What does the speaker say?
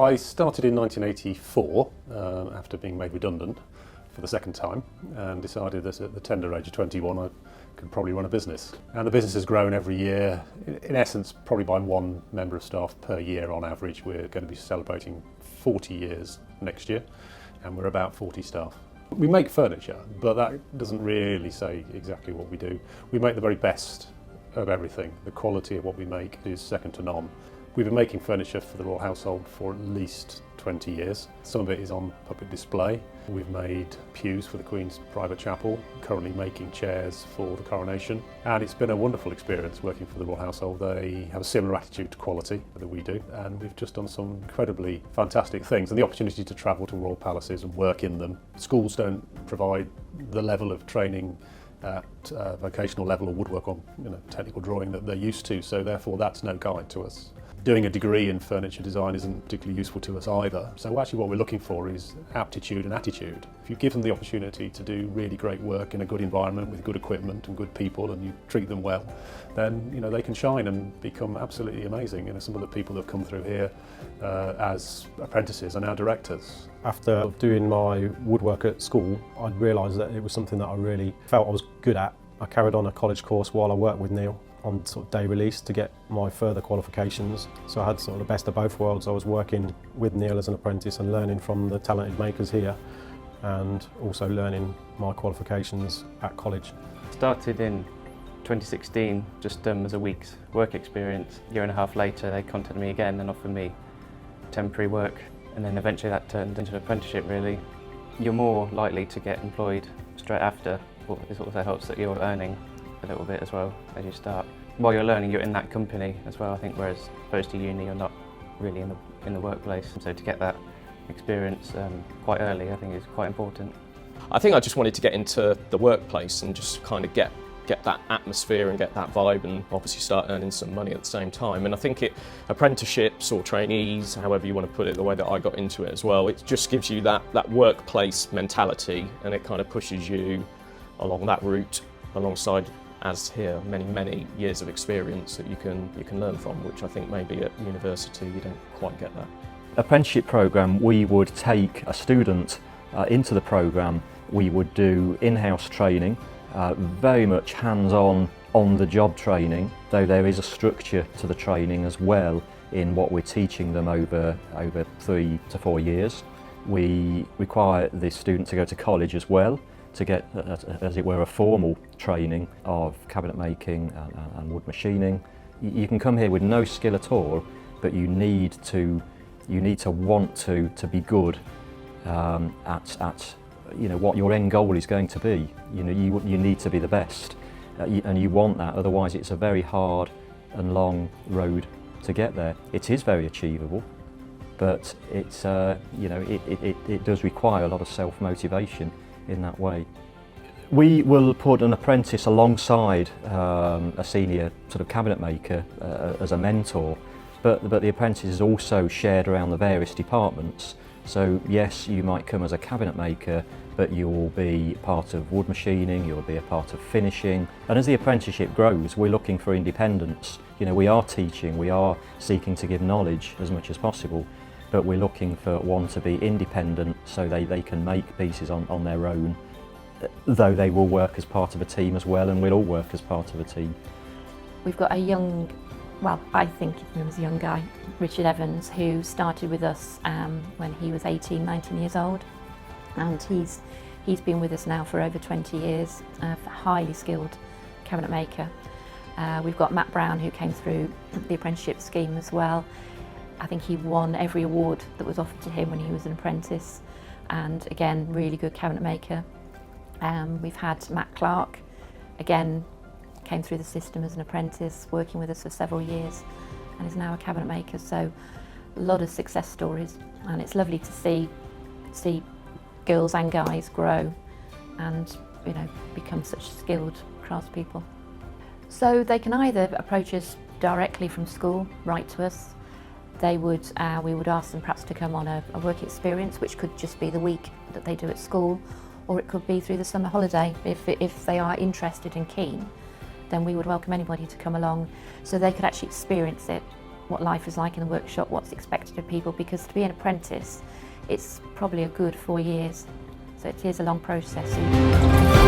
I started in 1984 after being made redundant for the second time, and decided that at the tender age of 21 I could probably run a business. And the business has grown every year, in essence probably by one member of staff per year on average. We're going to be celebrating 40 years next year, and we're about 40 staff. We make furniture, but that doesn't really say exactly what we do. We make the very best of everything. The quality of what we make is second to none. We've been making furniture for the royal household for at least 20 years. Some of it is on public display. We've made pews for the Queen's private chapel, currently making chairs for the coronation. And it's been a wonderful experience working for the royal household. They have a similar attitude to quality that we do, and we've just done some incredibly fantastic things. And the opportunity to travel to royal palaces and work in them. Schools don't provide the level of training at vocational level or woodwork or technical drawing that they're used to, so therefore that's no guide to us. Doing a degree in furniture design isn't particularly useful to us either. So actually what we're looking for is aptitude and attitude. If you give them the opportunity to do really great work in a good environment with good equipment and good people, and you treat them well, then they can shine and become absolutely amazing. Some of the people that have come through here as apprentices are now directors. After doing my woodwork at school, I realised that it was something that I really felt I was good at. I carried on a college course while I worked with Neil on sort of day release to get my further qualifications. So I had sort of the best of both worlds. I was working with Neil as an apprentice and learning from the talented makers here, and also learning my qualifications at college. Started in 2016 just as a week's work experience. A year and a half later they contacted me again and offered me temporary work, and then eventually that turned into an apprenticeship really. You're more likely to get employed straight after, but it also helps that you're earning a little bit as well as you start. While you're learning, you're in that company as well, I think, whereas opposed to uni, you're not really in the workplace. So to get that experience quite early, I think is quite important. I think I just wanted to get into the workplace and just kind of get that atmosphere and get that vibe, and obviously start earning some money at the same time. And I think apprenticeships or trainees, however you want to put it, the way that I got into it as well, it just gives you that workplace mentality, and it kind of pushes you along that route alongside, as here, many years of experience that you can learn from, which I think maybe at university you don't quite get that. Apprenticeship programme, we would take a student into the programme. We would do in-house training, very much hands-on, on-the-job training, though there is a structure to the training as well in what we're teaching them over 3 to 4 years. We require the student to go to college as well, to get, as it were, a formal training of cabinet making and wood machining. You can come here with no skill at all, but you need to want to be good at what your end goal is going to be. You need to be the best, and you want that. Otherwise, it's a very hard and long road to get there. It is very achievable, but it's it does require a lot of self-motivation in that way. We will put an apprentice alongside a senior sort of cabinet maker as a mentor, but the apprentice is also shared around the various departments. So yes, you might come as a cabinet maker, but you'll be part of wood machining, you'll be a part of finishing. And as the apprenticeship grows, we're looking for independence. We are teaching, we are seeking to give knowledge as much as possible, but we're looking for one to be independent so they can make pieces on their own, though they will work as part of a team as well, and we'll all work as part of a team. We've got a young, well, I think he was a young guy, Richard Evans, who started with us when he was 18, 19 years old, and he's been with us now for over 20 years, a highly skilled cabinet maker. We've got Matt Brown, who came through the apprenticeship scheme as well. I think he won every award that was offered to him when he was an apprentice, and again, really good cabinet maker. We've had Matt Clark, again, came through the system as an apprentice, working with us for several years, and is now a cabinet maker. So a lot of success stories, and it's lovely to see girls and guys grow and become such skilled craftspeople. So they can either approach us directly from school, write to us. We would ask them perhaps to come on a work experience, which could just be the week that they do at school, or it could be through the summer holiday. If they are interested and keen, then we would welcome anybody to come along so they could actually experience it what life is like in the workshop, what's expected of people, because to be an apprentice, it's probably a good 4 years. So it is a long process.